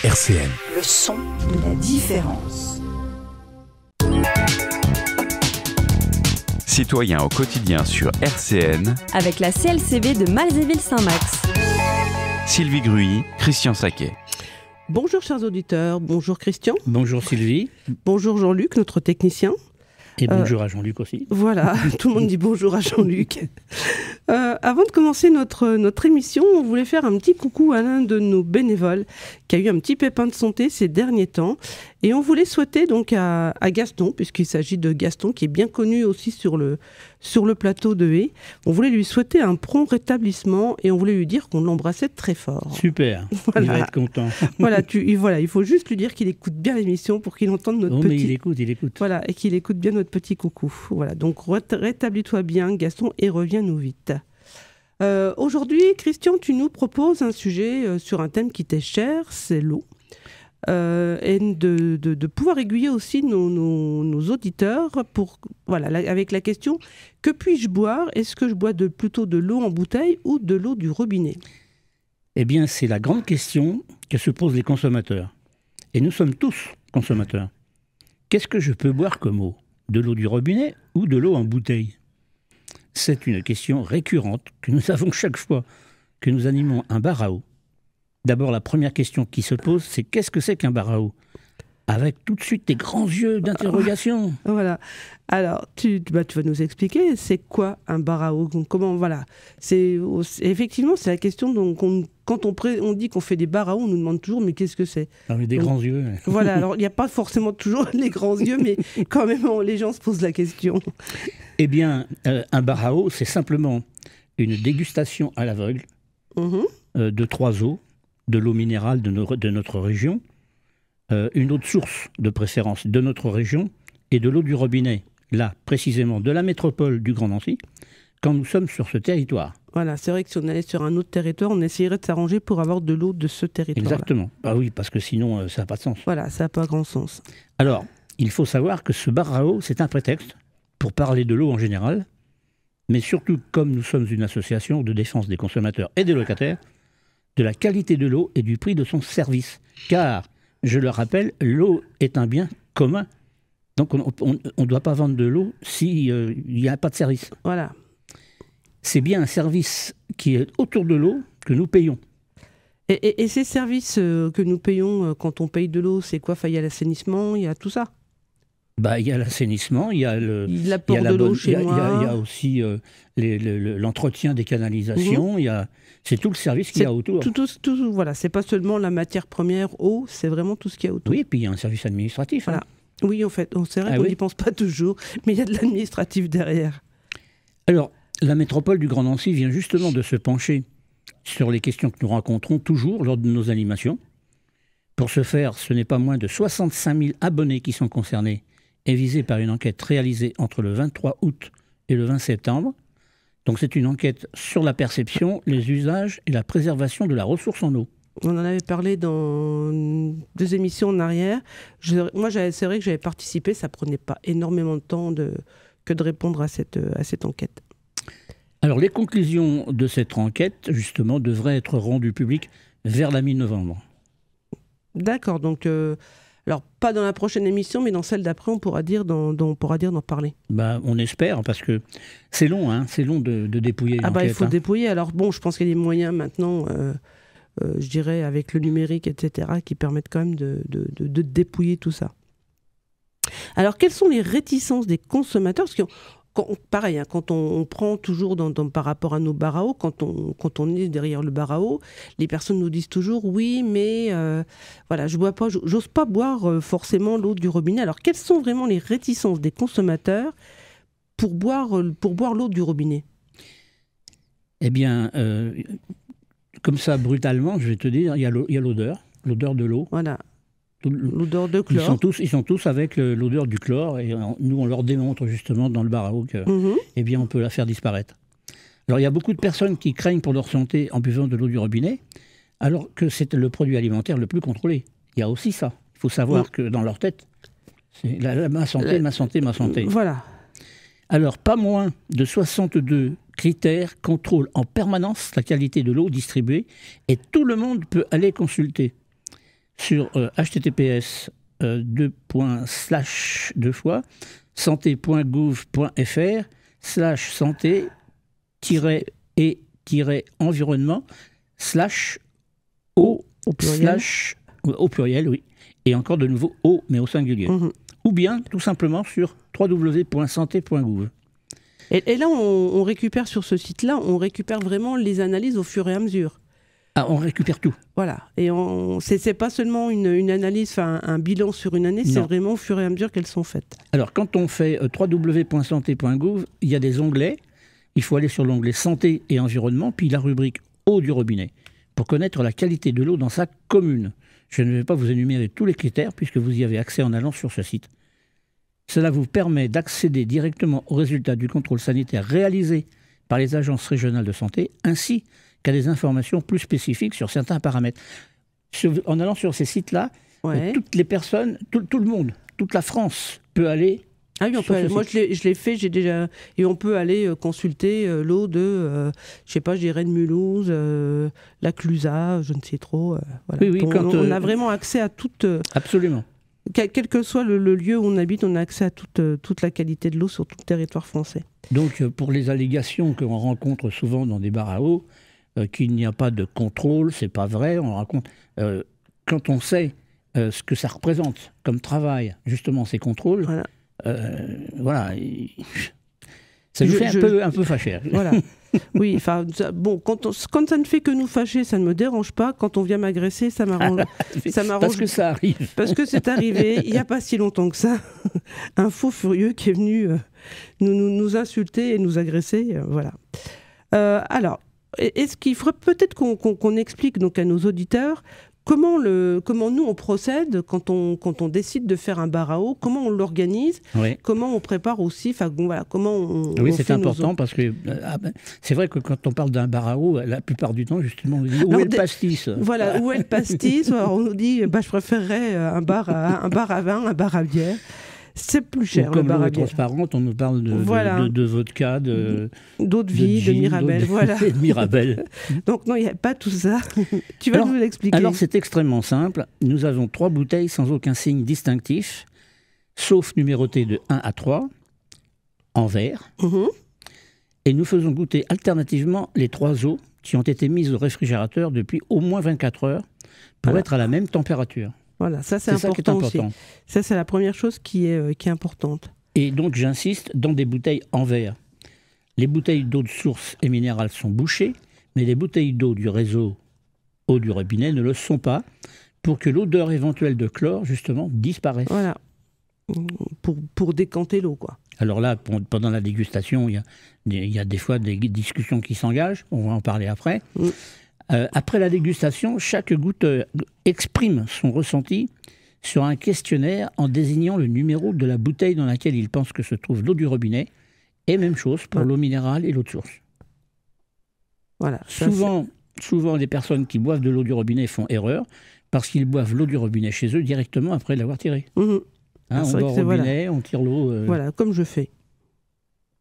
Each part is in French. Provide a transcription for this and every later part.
RCN. Le son de la différence. Citoyens au quotidien sur RCN, avec la CLCB de Malzéville-Saint-Max. Sylvie Gruy, Christian Saquet. Bonjour chers auditeurs, bonjour Christian. Bonjour Sylvie. Bonjour Jean-Luc, notre technicien. Et bonjour à Jean-Luc aussi. Voilà, tout le monde dit bonjour à Jean-Luc. Avant de commencer notre émission, on voulait faire un petit coucou à l'un de nos bénévoles qui a eu un petit pépin de santé ces derniers temps. Et on voulait souhaiter donc à Gaston, puisqu'il s'agit de Gaston qui est bien connu aussi sur le plateau de Haye. On voulait lui souhaiter un prompt rétablissement et on voulait lui dire qu'on l'embrassait très fort. Super, voilà. Il va être content. Voilà, il faut juste lui dire qu'il écoute bien l'émission pour qu'il entende notre petit... mais il écoute. Voilà, et qu'il écoute bien notre petit coucou. Voilà, donc rétablis-toi bien Gaston et reviens-nous vite. Aujourd'hui, Christian, tu nous proposes un sujet sur un thème qui t'est cher, c'est l'eau. Et de pouvoir aiguiller aussi nos auditeurs avec la question « Que puis-je boire ? Est-ce que je bois plutôt de l'eau en bouteille ou de l'eau du robinet ?» Eh bien, c'est la grande question que se posent les consommateurs. Et nous sommes tous consommateurs. Qu'est-ce que je peux boire comme eau ? De l'eau du robinet ou de l'eau en bouteille ? C'est une question récurrente que nous avons chaque fois que nous animons un bar à eau. D'abord, la première question qui se pose, c'est qu'est-ce que c'est qu'un bar à eau ? Avec tout de suite tes grands yeux d'interrogation. Voilà. Alors, tu vas nous expliquer, c'est quoi un bar à eau ? Comment, voilà. Effectivement, c'est la question. Donc, quand on dit qu'on fait des bars à eau, on nous demande toujours, mais qu'est-ce que c'est ? Des grands yeux. Voilà. Alors, il n'y a pas forcément toujours les grands yeux, mais quand même, les gens se posent la question. Eh bien, un bar à eau, c'est simplement une dégustation à l'aveugle de 3 eaux. De l'eau minérale de notre région, une eau de source de préférence de notre région et de l'eau du robinet, là précisément de la métropole du Grand Nancy, quand nous sommes sur ce territoire. Voilà, c'est vrai que si on allait sur un autre territoire, on essayerait de s'arranger pour avoir de l'eau de ce territoire. Exactement. Ah oui, parce que sinon ça n'a pas de sens. Voilà, ça n'a pas grand sens. Alors, il faut savoir que ce bar à eau, c'est un prétexte pour parler de l'eau en général, mais surtout comme nous sommes une association de défense des consommateurs et des locataires, de la qualité de l'eau et du prix de son service. Car, je le rappelle, l'eau est un bien commun. Donc on ne doit pas vendre de l'eau s'il n'y a pas de service. Voilà. C'est bien un service qui est autour de l'eau que nous payons. Et ces services que nous payons quand on paye de l'eau, c'est quoi ? Il y a l'assainissement, il y a tout ça ? Il y a l'assainnement, il y a l'apport de l'eau chez moi. Il y a aussi l'entretien des canalisations, c'est tout le service qu'il y a autour. Tout, voilà, c'est pas seulement la matière première, eau, c'est vraiment tout ce qu'il y a autour. Oui, et puis il y a un service administratif. Voilà. Oui, en fait, c'est vrai qu'on n'y pense pas toujours, mais il y a de l'administratif derrière. Alors, la métropole du Grand Nancy vient justement de se pencher sur les questions que nous rencontrons toujours lors de nos animations. Pour ce faire, ce n'est pas moins de 65 000 abonnés qui sont concernés et visés par une enquête réalisée entre le 23 août et le 20 septembre. Donc c'est une enquête sur la perception, les usages et la préservation de la ressource en eau. On en avait parlé dans 2 émissions en arrière. C'est vrai que j'avais participé, ça prenait pas énormément de temps que de répondre à cette enquête. Alors les conclusions de cette enquête, justement, devraient être rendues publiques vers la mi-novembre. D'accord, donc... Alors, pas dans la prochaine émission, mais dans celle d'après, on pourra dire d'en parler. On espère, parce que c'est long, c'est long de dépouiller l'enquête. Il faut dépouiller. Alors bon, je pense qu'il y a des moyens maintenant, je dirais, avec le numérique, etc., qui permettent quand même de dépouiller tout ça. Alors, quelles sont les réticences des consommateurs ? Parce que, pareil, quand on prend toujours par rapport à nos bars à eau, quand on est derrière le bar à eau, les personnes nous disent toujours oui, mais j'ose pas boire forcément l'eau du robinet. Alors quelles sont vraiment les réticences des consommateurs pour boire l'eau du robinet ? Eh bien, comme ça brutalement, je vais te dire, il y a l'odeur de l'eau. Voilà. L'odeur de chlore. Ils sont tous avec l'odeur du chlore et nous on leur démontre justement dans le bar à eau que on peut la faire disparaître. Alors il y a beaucoup de personnes qui craignent pour leur santé en buvant de l'eau du robinet alors que c'est le produit alimentaire le plus contrôlé. Il y a aussi ça. Il faut savoir que dans leur tête, c'est ma santé. Voilà. Alors pas moins de 62 critères contrôlent en permanence la qualité de l'eau distribuée et tout le monde peut aller consulter. sur https santé-et-environnement au pluriel, oui, et encore de nouveau au, mais au singulier. Ou bien, tout simplement, sur www.santé.gouv. Et là, on récupère sur ce site-là, on récupère vraiment les analyses au fur et à mesure. Ah, on récupère tout. Voilà. Et c'est pas seulement une analyse, un bilan sur une année, c'est vraiment au fur et à mesure qu'elles sont faites. Alors, quand on fait www.santé.gouv, il y a des onglets. Il faut aller sur l'onglet Santé et Environnement, puis la rubrique Eau du robinet, pour connaître la qualité de l'eau dans sa commune. Je ne vais pas vous énumérer tous les critères, puisque vous y avez accès en allant sur ce site. Cela vous permet d'accéder directement aux résultats du contrôle sanitaire réalisé par les agences régionales de santé, ainsi qu'à des informations plus spécifiques sur certains paramètres. En allant sur ces sites-là, toutes les personnes, tout le monde, toute la France peut aller. Ah oui, moi je l'ai fait, j'ai déjà, et on peut aller consulter l'eau de, je sais pas, je dirais de Mulhouse, la Clusaz, je ne sais trop. Voilà. Oui, on a vraiment accès à toute. Absolument. Quel que soit le lieu où on habite, on a accès à toute la qualité de l'eau sur tout le territoire français. Donc pour les allégations qu'on rencontre souvent dans des bars à eau, qu'il n'y a pas de contrôle, c'est pas vrai. On raconte quand on sait ce que ça représente comme travail, justement ces contrôles. Voilà. Ça nous fait un peu fâcher. Voilà. Oui, enfin, bon, quand ça ne fait que nous fâcher, ça ne me dérange pas. Quand on vient m'agresser, ça m'arrange. Parce que ça arrive. Parce que c'est arrivé, il n'y a pas si longtemps que ça, un faux furieux qui est venu nous insulter et nous agresser. Voilà. Alors, est-ce qu'il faudrait peut-être qu'on explique donc à nos auditeurs comment nous on procède quand on décide de faire un bar à eau, comment on l'organise, comment on prépare aussi, voilà, comment on Oui, c'est fait important parce que c'est vrai que quand on parle d'un bar à eau, la plupart du temps, justement, on nous dit où est le pastis. Voilà, où est le pastis. Alors, on nous dit, je préférerais un bar à vin, un bar à bière. C'est plus cher. Ou comme l'eau est transparente, on nous parle de vodka, d'eau de vie, de Mirabelle. Voilà. De Mirabelle. Donc non, il n'y a pas tout ça. Tu vas nous l'expliquer. Alors c'est extrêmement simple. Nous avons 3 bouteilles sans aucun signe distinctif, sauf numérotées de 1 à 3, en verre. Et nous faisons goûter alternativement les 3 eaux qui ont été mises au réfrigérateur depuis au moins 24 heures pour être à la même température. Voilà, ça c'est important aussi. Ça c'est la première chose qui est importante. Et donc j'insiste, dans des bouteilles en verre. Les bouteilles d'eau de source et minérale sont bouchées, mais les bouteilles d'eau du réseau eau du robinet ne le sont pas, pour que l'odeur éventuelle de chlore, justement, disparaisse. Voilà, pour décanter l'eau, quoi. Alors là, pendant la dégustation, il y a des fois des discussions qui s'engagent, on va en parler après. Après la dégustation, chaque goûteur exprime son ressenti sur un questionnaire en désignant le numéro de la bouteille dans laquelle il pense que se trouve l'eau du robinet. Et même chose pour l'eau minérale et l'eau de source. Voilà. Souvent, les personnes qui boivent de l'eau du robinet font erreur parce qu'ils boivent l'eau du robinet chez eux directement après l'avoir tirée. On va au robinet, on tire l'eau. Voilà, comme je fais.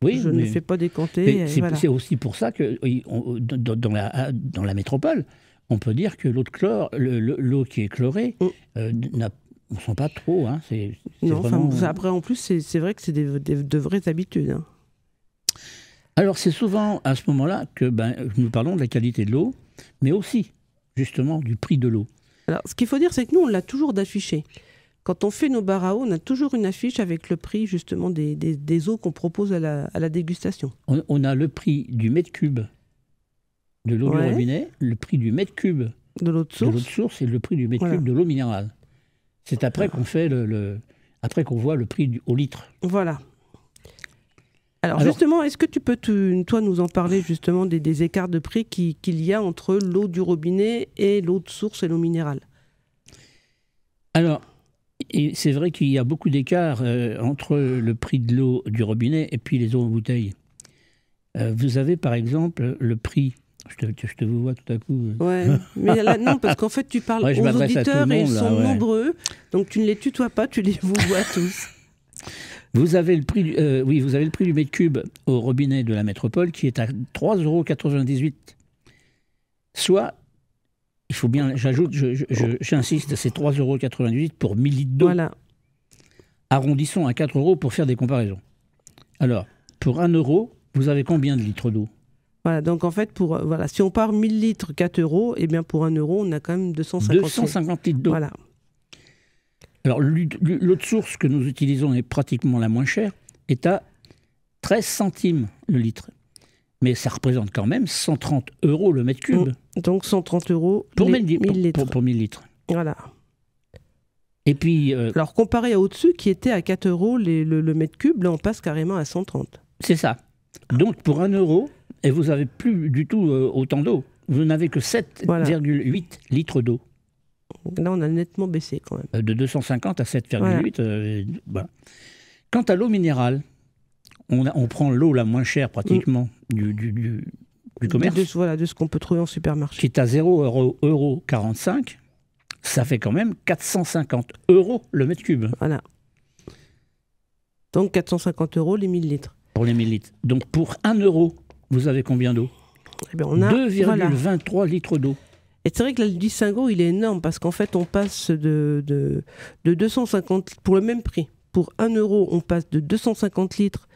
Oui, je ne fais pas décanter. C'est aussi pour ça que dans la métropole, on peut dire que l'eau de chlore, l'eau qui est chlorée, on ne sent pas trop. Hein, non, vraiment... après en plus, c'est vrai que c'est de vraies habitudes. Hein. Alors c'est souvent à ce moment-là que nous parlons de la qualité de l'eau, mais aussi justement du prix de l'eau. Alors ce qu'il faut dire, c'est que nous, on l'a toujours d'affiché. Quand on fait nos bars à eau, on a toujours une affiche avec le prix justement des eaux qu'on propose à la dégustation. On a le prix du mètre cube de l'eau du robinet, le prix du mètre cube de l'eau de source et le prix du mètre cube de l'eau minérale. C'est après qu'on fait après qu'on voit le prix au litre. Voilà. Alors justement, est-ce que tu peux toi nous en parler justement des écarts de prix qu'il y a entre l'eau du robinet et l'eau de source et l'eau minérale? Alors, et c'est vrai qu'il y a beaucoup d'écarts entre le prix de l'eau du robinet et puis les eaux en bouteille. Vous avez par exemple le prix... Je te vous vois tout à coup. Ouais, mais là, non, parce qu'en fait, tu parles aux auditeurs et ils sont nombreux. Donc tu ne les tutoies pas, tu les vous vois tous. Vous avez le prix, vous avez le prix du mètre cube au robinet de la métropole qui est à 3,98 €. Soit il faut bien, j'ajoute, j'insiste, c'est 3,98 € pour 1000 litres d'eau. Voilà. Arrondissons à 4 € pour faire des comparaisons. Alors, pour 1 €, vous avez combien de litres d'eau? Voilà, donc en fait, si on part 1000 litres, 4 €, et bien pour 1 €, on a quand même 250 litres d'eau. Voilà. Alors, l'autre source que nous utilisons est pratiquement la moins chère, est à 13 centimes le litre. Mais ça représente quand même 130 € le mètre cube. Donc 130 € pour 1000 litres. Pour 1000 litres. Voilà. Et puis... Alors, comparé à au-dessus, qui était à 4 € le mètre cube, là, on passe carrément à 130. C'est ça. Donc, pour 1 €, et vous n'avez plus du tout autant d'eau. Vous n'avez que 7,8 litres d'eau. Là, on a nettement baissé quand même. De 250 à 7,8. Voilà. Quant à l'eau minérale, on prend l'eau la moins chère pratiquement du commerce. De ce qu'on peut trouver en supermarché. Qui est à 0,45 €. Ça fait quand même 450 € le mètre cube. Voilà. Donc 450 € les 1000 litres. Pour les 1000 litres. Donc pour 1 €, vous avez combien d'eau? On a 2,23 litres d'eau. Et c'est vrai que le distinguo, il est énorme parce qu'en fait, on passe de 250 pour le même prix. Pour 1 €, on passe de 250 litres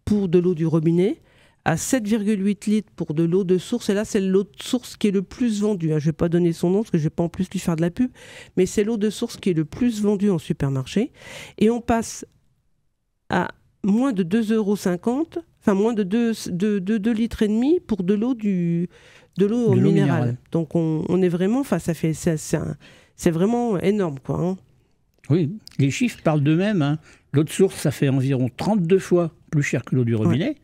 pour de l'eau du robinet à 7,8 litres pour de l'eau de source. Et là, c'est l'eau de source qui est le plus vendue. Je ne vais pas donner son nom parce que je ne vais pas en plus lui faire de la pub. Mais c'est l'eau de source qui est le plus vendue en supermarché. Et on passe à moins de 2,50 €, enfin moins de 2,5 litres pour de l'eau minérale. Donc on est vraiment, c'est vraiment énorme, quoi. Hein. Oui, les chiffres parlent d'eux-mêmes. Hein. L'eau de source, ça fait environ 32 fois plus cher que l'eau du robinet. Ouais.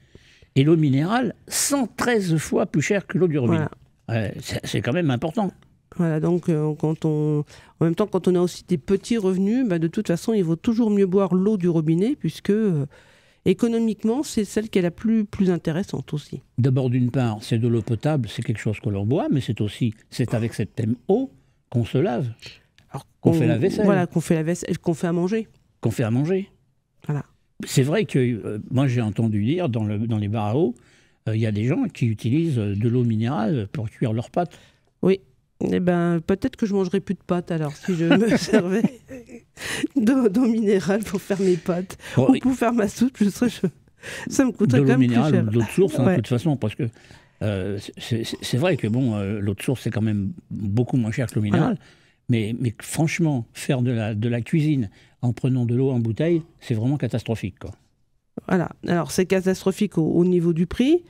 Et l'eau minérale, 113 fois plus cher que l'eau du robinet. Voilà. C'est quand même important. Voilà, donc en même temps, quand on a aussi des petits revenus, de toute façon, il vaut toujours mieux boire l'eau du robinet, puisque économiquement, c'est celle qui est la plus intéressante aussi. D'abord, d'une part, c'est de l'eau potable, c'est quelque chose que l'on boit, mais c'est avec cette même eau qu'on se lave, qu'on fait la vaisselle. Voilà, qu'on fait la vaisselle, qu'on fait à manger. Qu'on fait à manger. Voilà. C'est vrai que moi, j'ai entendu dire dans les bars à eau, il y a des gens qui utilisent de l'eau minérale pour cuire leurs pâtes. Oui. Eh ben, peut-être que je mangerais plus de pâtes alors si je me servais d'eau minérale pour faire mes pâtes ou pour faire ma soupe. Ça me coûterait quand même plus cher. De l'eau minérale ou de l'eau de source, de toute façon, parce que c'est vrai que l'eau de source c'est quand même beaucoup moins cher que l'eau minérale. Voilà. Mais franchement, faire de la cuisine en prenant de l'eau en bouteille, c'est vraiment catastrophique, quoi. Voilà. Alors c'est catastrophique au niveau du prix.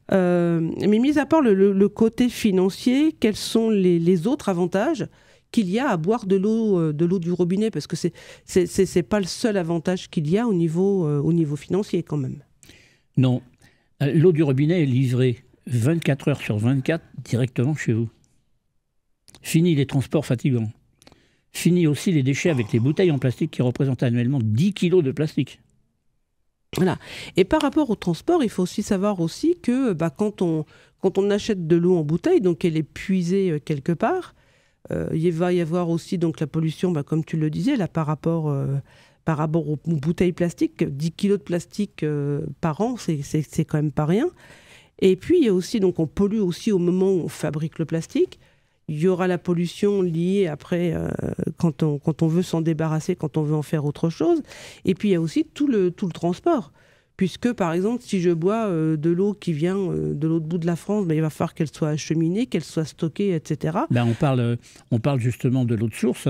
Mais mis à part le côté financier, quels sont les autres avantages qu'il y a à boire de l'eau du robinet? Parce que c'est pas le seul avantage qu'il y a au niveau financier quand même. Non. L'eau du robinet est livrée 24 heures sur 24 directement chez vous. Fini les transports fatigants. Fini aussi les déchets avec les bouteilles en plastique qui représentent annuellement 10 kilos de plastique. Voilà. Et par rapport au transport, il faut aussi savoir aussi que quand on achète de l'eau en bouteille, donc elle est puisée quelque part, il va y avoir aussi donc la pollution, comme tu le disais, là, par rapport aux bouteilles plastiques. 10 kilos de plastique par an, c'est quand même pas rien. Et puis, il y a aussi, donc on pollue aussi au moment où on fabrique le plastique. Il y aura la pollution liée après quand on veut s'en débarrasser, quand on veut en faire autre chose. Et puis il y a aussi tout le transport. Puisque par exemple, si je bois de l'eau qui vient de l'autre bout de la France, il va falloir qu'elle soit acheminée, qu'elle soit stockée, etc. On parle justement de l'eau de source.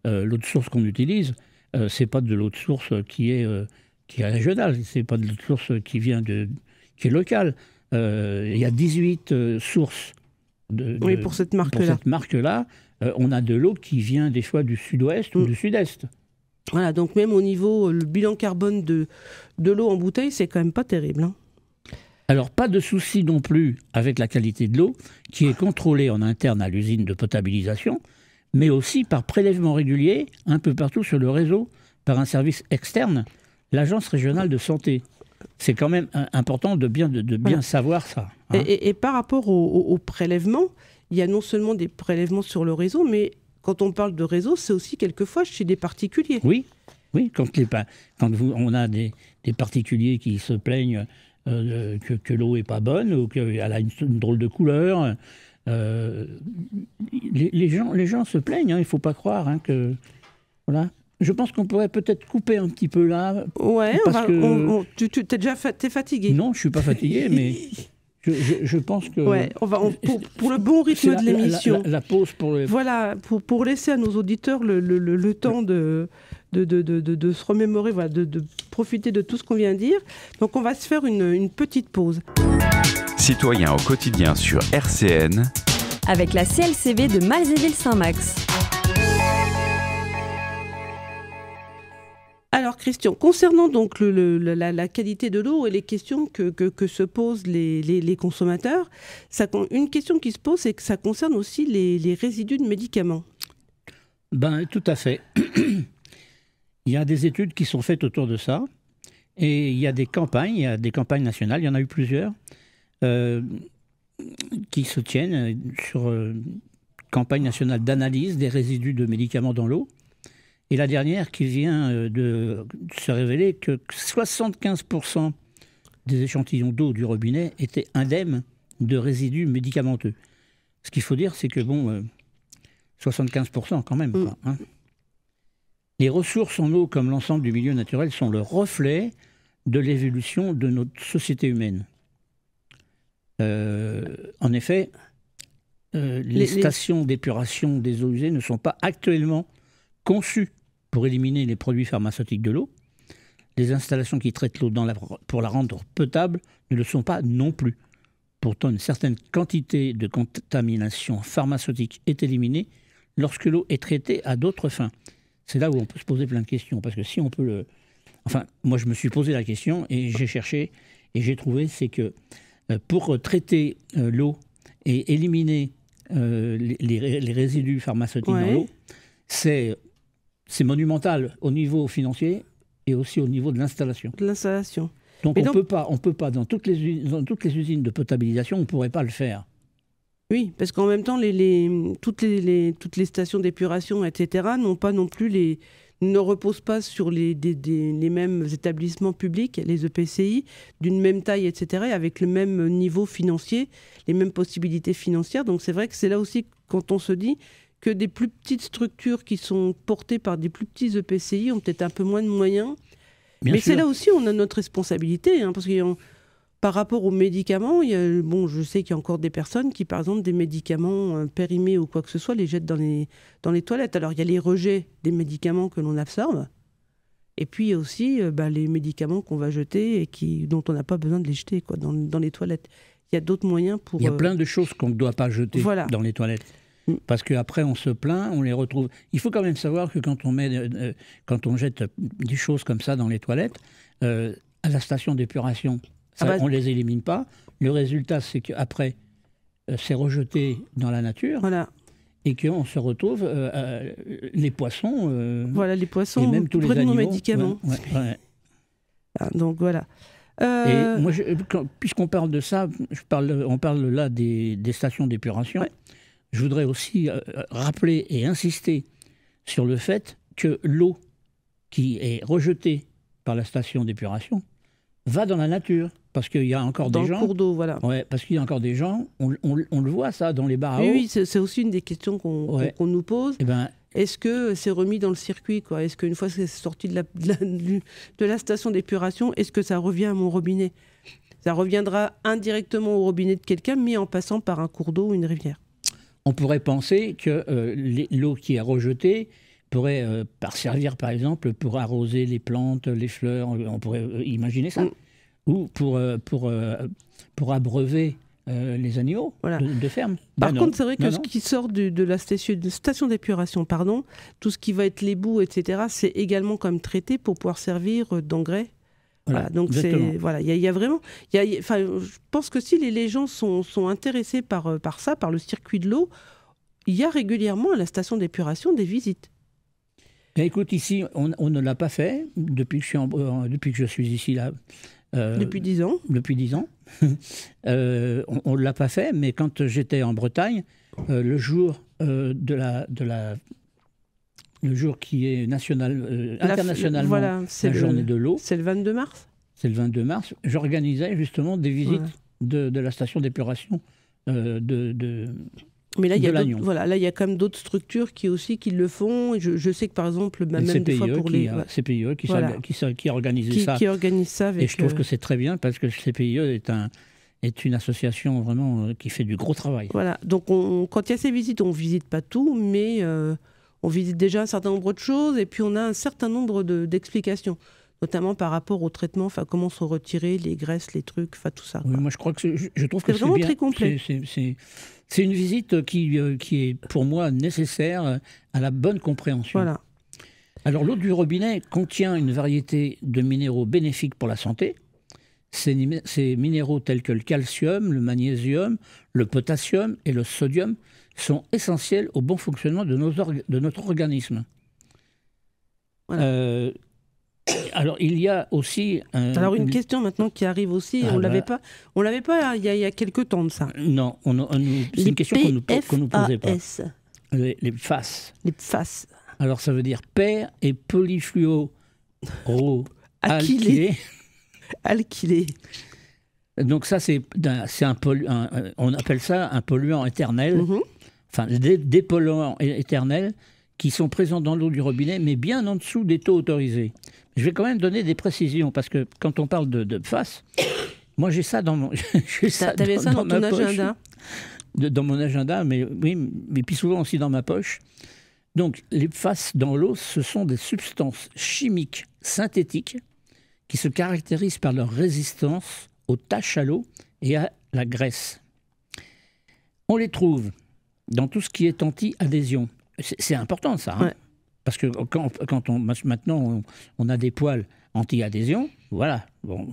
L'eau de source qu'on utilise, c'est pas de l'eau de source qui est régionale. C'est pas de l'eau de source qui est locale. Il y a 18 sources. Oui, pour cette marque-là. Pour cette marque-là, on a de l'eau qui vient des fois du sud-ouest ou du sud-est. Voilà, donc même au niveau, le bilan carbone de l'eau en bouteille, c'est quand même pas terrible. Hein. Alors, pas de souci non plus avec la qualité de l'eau, qui est contrôlée en interne à l'usine de potabilisation, mais aussi par prélèvement régulier, un peu partout sur le réseau, par un service externe, l'Agence régionale de santé. C'est quand même important de bien savoir ça. Hein. Et par rapport au prélèvement, il y a non seulement des prélèvements sur le réseau, mais quand on parle de réseau, c'est aussi quelquefois chez des particuliers. Oui, quand on a des particuliers qui se plaignent que l'eau n'est pas bonne ou qu'elle a une drôle de couleur, Les gens se plaignent, hein, il ne faut pas croire que... Voilà. Je pense qu'on pourrait peut-être couper un petit peu là. Ouais, tu t'es fatigué. Non, je ne suis pas fatigué, mais je pense que... Ouais, pour le bon rythme de l'émission. La pause pour... Voilà, pour laisser à nos auditeurs le temps de se remémorer, voilà, de profiter de tout ce qu'on vient de dire. Donc on va se faire une petite pause. Citoyens au quotidien sur RCN. Avec la CLCV de Malzéville-Saint-Max. Alors Christian, concernant donc la qualité de l'eau et les questions que se posent les consommateurs, une question qui se pose, c'est que ça concerne aussi les résidus de médicaments. Ben, tout à fait. Il y a des études qui sont faites autour de ça, et il y a des campagnes nationales, il y en a eu plusieurs, qui se tiennent sur campagne nationale d'analyse des résidus de médicaments dans l'eau. Et la dernière qui vient de se révéler que 75% des échantillons d'eau du robinet étaient indemnes de résidus médicamenteux. Ce qu'il faut dire, c'est que 75% quand même. Quoi, hein. Les ressources en eau, comme l'ensemble du milieu naturel, sont le reflet de l'évolution de notre société humaine. En effet, les stations d'épuration des eaux usées ne sont pas actuellement conçues pour éliminer les produits pharmaceutiques de l'eau. Les installations qui traitent l'eau pour la rendre potable ne le sont pas non plus. Pourtant, une certaine quantité de contamination pharmaceutique est éliminée lorsque l'eau est traitée à d'autres fins. C'est là où on peut se poser plein de questions, parce que si on peut Enfin, moi je me suis posé la question et j'ai cherché et j'ai trouvé, c'est que pour traiter l'eau et éliminer les résidus pharmaceutiques dans l'eau, c'est monumental au niveau financier et aussi au niveau de l'installation. Donc on peut pas dans toutes les usines de potabilisation, on ne pourrait pas le faire. Oui, parce qu'en même temps, toutes les stations d'épuration, etc., ne reposent pas sur les mêmes établissements publics, les EPCI, d'une même taille, etc., et avec le même niveau financier, les mêmes possibilités financières. Donc c'est vrai que c'est là aussi quand on se dit que des plus petites structures qui sont portées par des plus petits EPCI ont peut-être un peu moins de moyens. Mais c'est là aussi où on a notre responsabilité, hein, parce que par rapport aux médicaments, je sais qu'il y a encore des personnes qui, par exemple, des médicaments périmés ou quoi que ce soit, les jettent dans les toilettes. Alors, il y a les rejets des médicaments que l'on absorbe, et puis il y a aussi les médicaments qu'on va jeter et dont on n'a pas besoin de les jeter dans les toilettes. Il y a d'autres moyens pour... Il y a plein de choses qu'on ne doit pas jeter dans les toilettes. Parce qu'après, on se plaint, on les retrouve. Il faut quand même savoir que quand on jette des choses comme ça dans les toilettes, à la station d'épuration, on ne les élimine pas. Le résultat, c'est qu'après, c'est rejeté dans la nature. Voilà. Et qu'on se retrouve les poissons. Les poissons, et même tous les animaux. Nos médicaments. Ouais. Donc voilà. Et moi, puisqu'on parle de ça, on parle là des stations d'épuration. Ouais. Je voudrais aussi rappeler et insister sur le fait que l'eau qui est rejetée par la station d'épuration va dans la nature. Parce qu'il y a encore des gens... Dans le cours d'eau, voilà. Ouais, parce qu'il y a encore des gens, on le voit ça, dans les bars à eau. Oui, c'est aussi une des questions qu'on nous pose. Est-ce que c'est remis dans le circuit, quoi ? Est-ce qu'une fois que c'est sorti de la station d'épuration, est-ce que ça revient à mon robinet ? Ça reviendra indirectement au robinet de quelqu'un, mais en passant par un cours d'eau ou une rivière. On pourrait penser que l'eau qui est rejetée pourrait servir, par exemple, pour arroser les plantes, les fleurs. On pourrait imaginer ça. Ou pour abreuver les animaux de ferme. Par contre, c'est vrai que ce qui sort de la station d'épuration, tout ce qui va être les boues, etc., c'est également comme traité pour pouvoir servir d'engrais. Voilà, donc il y a vraiment... je pense que si les gens sont intéressés par ça, par le circuit de l'eau, il y a régulièrement à la station d'épuration des visites. Mais écoute, ici, on ne l'a pas fait depuis que je suis ici là. Depuis 10 ans. Depuis 10 ans. On ne l'a pas fait, mais quand j'étais en Bretagne, le jour le jour qui est internationalement la journée de l'eau. C'est le 22 mars. C'est le 22 mars. J'organisais justement des visites de la station d'épuration Mais là, il y de a l'anion. voilà, là, il y a quand même d'autres structures qui le font. Et je sais que par exemple, même des fois pour les CPIE Voilà. qui a organisé ça. qui organise ça avec. Et je trouve que c'est très bien parce que le CPIE est une association vraiment qui fait du gros travail. Voilà. Donc, quand il y a ces visites, on visite pas tout, mais on visite déjà un certain nombre de choses, et puis on a un certain nombre d'explications, notamment par rapport au traitement, enfin comment sont retirées les graisses, les trucs, enfin tout ça. Oui, quoi. moi je crois que je trouve que C'est c'est vraiment bien. très complet. C'est une visite qui est pour moi nécessaire à la bonne compréhension. Voilà. Alors l'eau du robinet contient une variété de minéraux bénéfiques pour la santé. Ces minéraux tels que le calcium, le magnésium, le potassium et le sodium sont essentiels au bon fonctionnement de notre organisme. Voilà. Alors il y a aussi... Alors une question maintenant qui arrive aussi, on l'avait pas il y a quelques temps de ça. Non, c'est une question qu'on nous posait pas. Les PFAS. Les PFAS. Alors ça veut dire per et polyfluoroalkylé. Alkylé. Donc ça c'est on appelle ça un polluant éternel. Enfin des polluants éternels qui sont présents dans l'eau du robinet, mais bien en dessous des taux autorisés. Je vais quand même donner des précisions, parce que quand on parle de PFAS, moi j'ai ça dans mon T'avais ça dans ton agenda? Dans mon agenda, mais oui, mais puis souvent aussi dans ma poche. Donc les PFAS dans l'eau, ce sont des substances chimiques synthétiques qui se caractérisent par leur résistance aux taches à l'eau et à la graisse. On les trouve dans tout ce qui est anti-adhésion. C'est important ça, hein. Ouais. Parce que maintenant on a des poils anti-adhésion, voilà. Bon.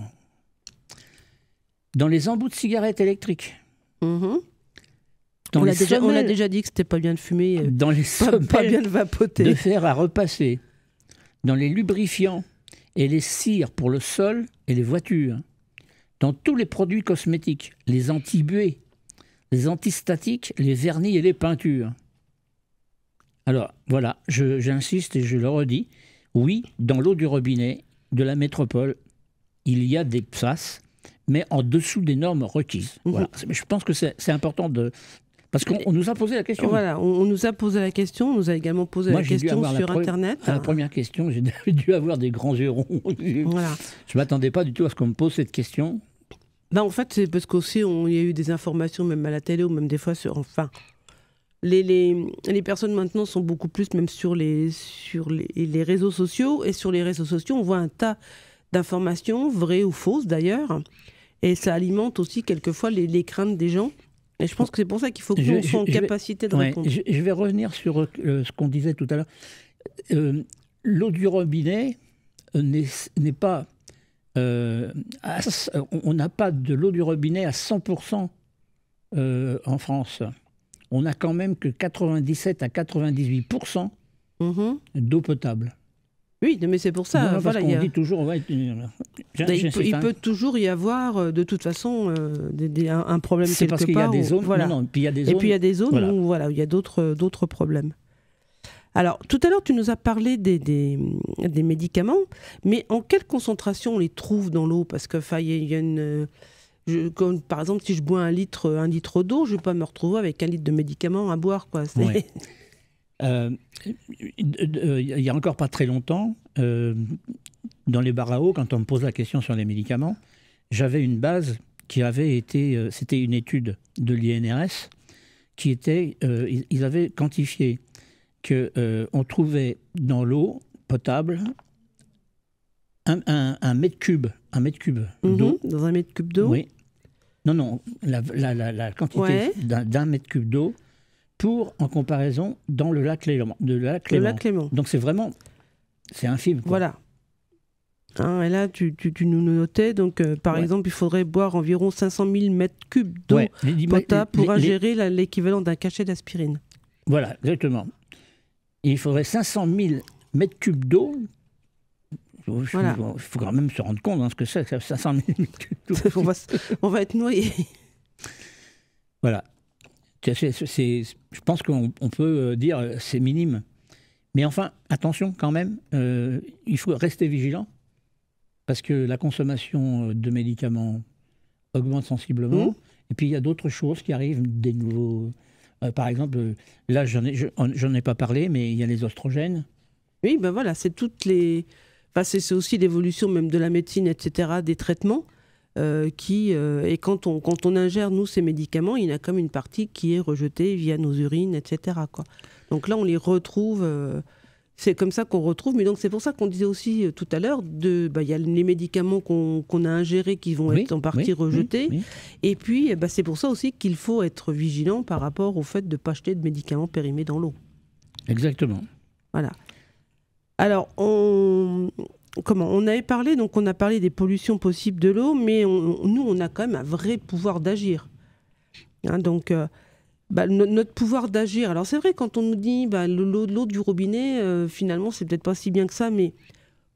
Dans les embouts de cigarettes électriques. On a déjà dit que c'était pas bien de fumer, dans les pas bien de vapoter. De fer à repasser, dans les lubrifiants et les cires pour le sol et les voitures, dans tous les produits cosmétiques, les anti-buées, les antistatiques, les vernis et les peintures. Alors, voilà, j'insiste et je le redis. Oui, dans l'eau du robinet de la métropole, il y a des PFAS, mais en dessous des normes requises. Voilà. Je pense que c'est important de... Parce qu'on nous a posé la question. Voilà, on nous a posé la question, on nous a également posé la question sur Internet. À la première question, j'ai dû avoir des grands yeux ronds. Voilà. Je ne m'attendais pas du tout à ce qu'on me pose cette question. Ben, en fait, c'est parce qu'aussi, il y a eu des informations, même à la télé, ou même des fois sur... Enfin, les personnes maintenant sont beaucoup plus, même sur les réseaux sociaux. Et sur les réseaux sociaux, on voit un tas d'informations, vraies ou fausses d'ailleurs. Et ça alimente aussi quelquefois les craintes des gens. Et je pense que c'est pour ça qu'il faut qu'on soit en capacité de répondre. Je vais revenir sur ce qu'on disait tout à l'heure. L'eau du robinet n'est pas... on n'a pas de l'eau du robinet à 100% en France. On n'a quand même que 97 à 98% d'eau potable. Oui, mais c'est pour ça. Non, voilà, on dit toujours... Ouais, il peut toujours y avoir, de toute façon, un problème quelque part. C'est parce qu'il y a des zones... Voilà. Non, puis il y a des et zones, puis il y a des zones voilà. où il y a d'autres problèmes. Alors, tout à l'heure, tu nous as parlé des médicaments, mais en quelle concentration on les trouve dans l'eau? Parce que, il y a une... comme, par exemple, si je bois un litre d'eau, je ne vais pas me retrouver avec un litre de médicaments à boire, quoi. Ouais. Il y a encore pas très longtemps, dans les bars à eau, quand on me pose la question sur les médicaments, j'avais une base qui avait été... c'était une étude de l'INRS qui était... ils avaient quantifié qu'on trouvait dans l'eau potable un mètre cube d'eau. Dans un mètre cube d'eau. Oui. Non, la quantité d'un mètre cube d'eau en comparaison dans le lac Léman. Le lac Léman. Donc c'est infime. Quoi. Voilà. Hein, et là, tu nous notais, donc par exemple, il faudrait boire environ 500 000 mètres cubes d'eau potable pour ingérer l'équivalent d'un cachet d'aspirine. Voilà, exactement. Et il faudrait 500 000 mètres cubes d'eau. Voilà. Il faut quand même se rendre compte ce que c'est, 500 000 mètres cubes d'eau. on va être noyé. Voilà. Je pense qu'on peut dire c'est minime. Mais enfin, attention quand même, il faut rester vigilant parce que la consommation de médicaments augmente sensiblement Et puis il y a d'autres choses qui arrivent, des nouveaux... par exemple, là j'en ai pas parlé, mais il y a les oestrogènes. Oui, ben voilà, c'est toutes les... Enfin, c'est aussi l'évolution même de la médecine, etc., des traitements, et quand on ingère, nous, ces médicaments, il y en a comme une partie qui est rejetée via nos urines, etc., quoi. Donc là, on les retrouve... c'est comme ça qu'on retrouve, mais donc c'est pour ça qu'on disait aussi tout à l'heure, il y a les médicaments qu'on a ingérés qui vont être en partie rejetés, et puis c'est pour ça aussi qu'il faut être vigilant par rapport au fait de ne pas jeter de médicaments périmés dans l'eau. Exactement. Voilà. Alors, on avait parlé, donc on a parlé des pollutions possibles de l'eau, mais nous, on a quand même un vrai pouvoir d'agir. Hein, donc... notre pouvoir d'agir. Alors c'est vrai quand on nous dit l'eau du robinet, finalement c'est peut-être pas si bien que ça, mais